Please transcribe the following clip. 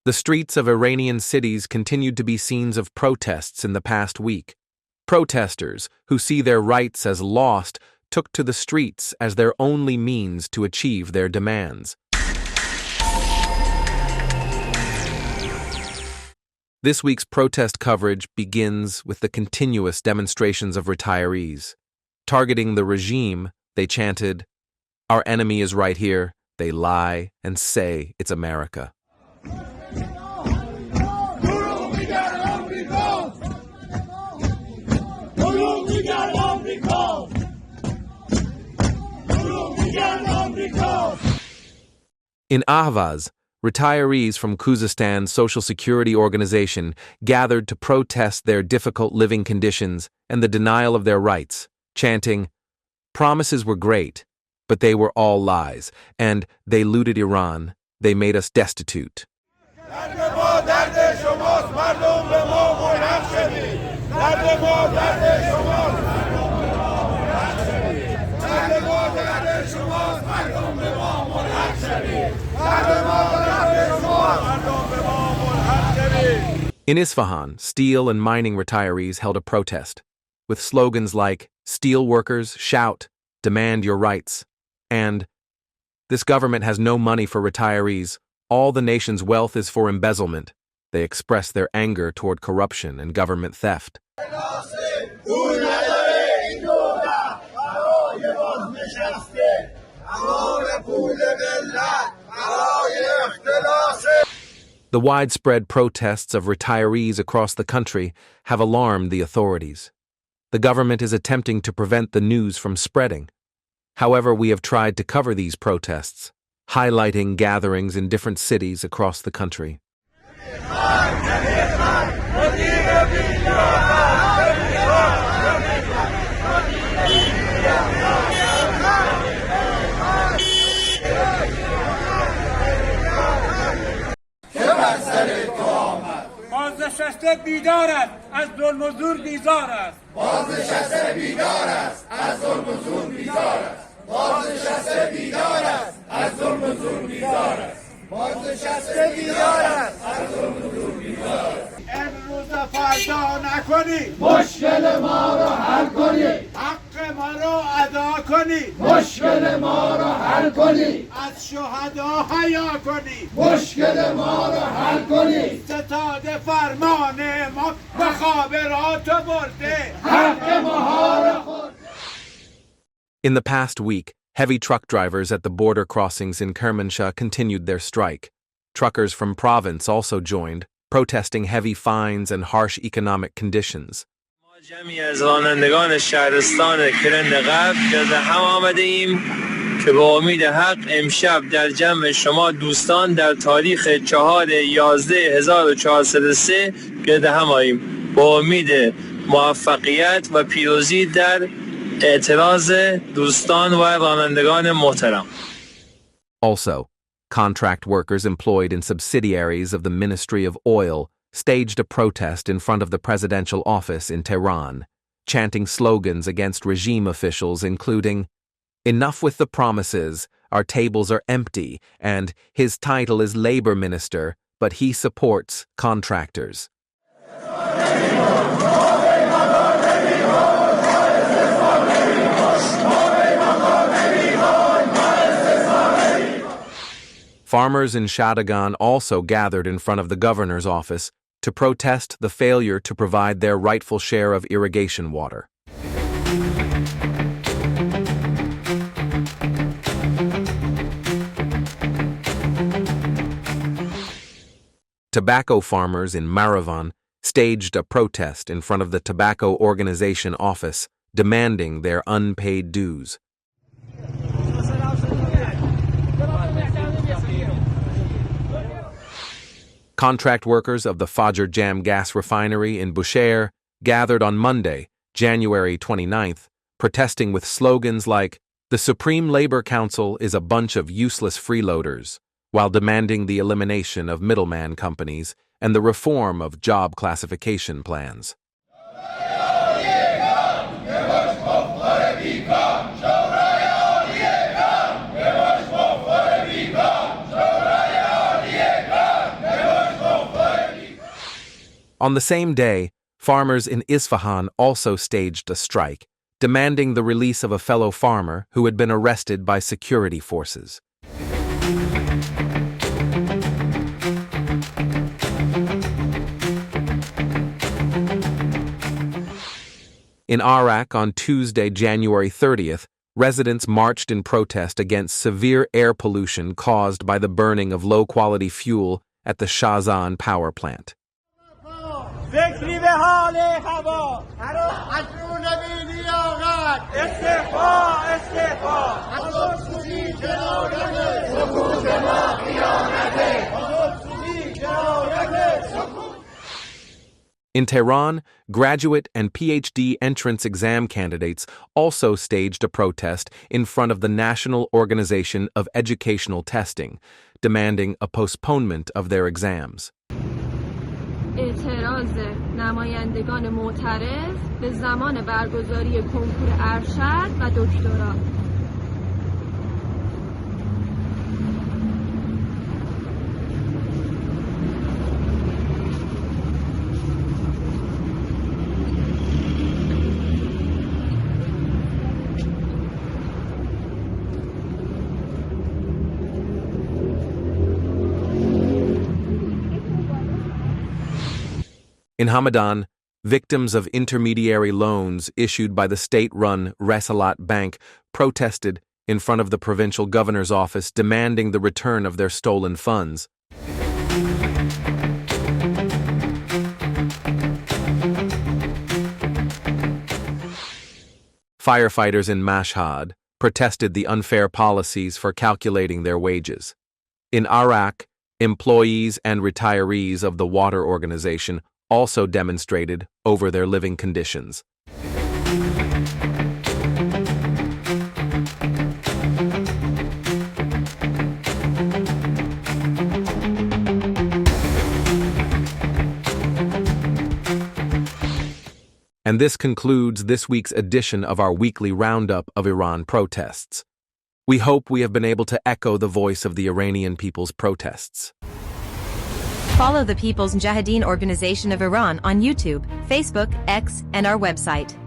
The streets of Iranian cities continued to be scenes of protests in the past week. Protesters, who see their rights as lost, took to the streets as their only means to achieve their demands. This week's protest coverage begins with the continuous demonstrations of retirees. Targeting the regime, they chanted, "Our enemy is right here. They lie and say it's America." In Ahvaz, retirees from Khuzestan's Social Security Organization gathered to protest their difficult living conditions and the denial of their rights, chanting, "Promises were great, but they were all lies, and they looted Iran, they made us destitute." In Isfahan, steel and mining retirees held a protest, with slogans like, "Steel workers, shout, demand your rights," and "This government has no money for retirees, all the nation's wealth is for embezzlement." They expressed their anger toward corruption and government theft. The widespread protests of retirees across the country have alarmed the authorities. The government is attempting to prevent the news from spreading. However, we have tried to cover these protests, highlighting gatherings in different cities across the country. بازنشسته بیدار است از ظلم و زور بیزار است بازنشسته بیدار است از ظلم و زور بیزار است بازنشسته بیدار است از ظلم و زور بیزار است بازنشسته بیدار است از ظلم و زور بیزار است امروز فردا نکنید مشکل ما را حل کنید حق ما را ادا کنید مشکل ما را حل کنید از شهدا حیا کنید مشکل ما را حل کنید ستاد فرمان ما مخابرات برده حق ما را خورده. In the past week, heavy truck drivers at the border crossings in Kermanshah continued their strike. Truckers from province also joined, protesting heavy fines and harsh economic conditions. جمعی از رانندگان شهرستان کرن قبل گرد هم آمده ایم که با امید حق امشب در جمع شما دوستان در تاریخ 4/11/1403 گرد هم آییم با امید موفقیت و پیروزی در اعتراض دوستان و رانندگان محترم. Also, contract workers employed in subsidiaries of the Ministry of Oil staged a protest in front of the presidential office in Tehran, chanting slogans against regime officials including, "Enough with the promises, our tables are empty," and "His title is labor minister, but he supports contractors." Farmers in Shadegan also gathered in front of the governor's office to protest the failure to provide their rightful share of irrigation water. Tobacco farmers in Marivan staged a protest in front of the Tobacco Organization office, demanding their unpaid dues. Contract workers of the Fajr Jam gas refinery in Bushehr gathered on Monday, January 29th, protesting with slogans like, "The Supreme Labor Council is a bunch of useless freeloaders," while demanding the elimination of middleman companies and the reform of job classification plans. On the same day, farmers in Isfahan also staged a strike, demanding the release of a fellow farmer who had been arrested by security forces. In Arak on Tuesday, January 30th, residents marched in protest against severe air pollution caused by the burning of low-quality fuel at the Shadegan power plant. In Tehran, graduate and PhD entrance exam candidates also staged a protest in front of the National Organization of Educational Testing, demanding a postponement of their exams. اعتراض نمایندگان معترض به زمان برگزاری کنکور ارشد و دکترا. In Hamadan, victims of intermediary loans issued by the state-run Resalat Bank protested in front of the provincial governor's office demanding the return of their stolen funds. Firefighters in Mashhad protested the unfair policies for calculating their wages. In Arak, employees and retirees of the water organization also demonstrated over their living conditions. And this concludes this week's edition of our weekly roundup of Iran protests. We hope we have been able to echo the voice of the Iranian people's protests. Follow the People's Mujahideen Organization of Iran on YouTube, Facebook, X, and our website.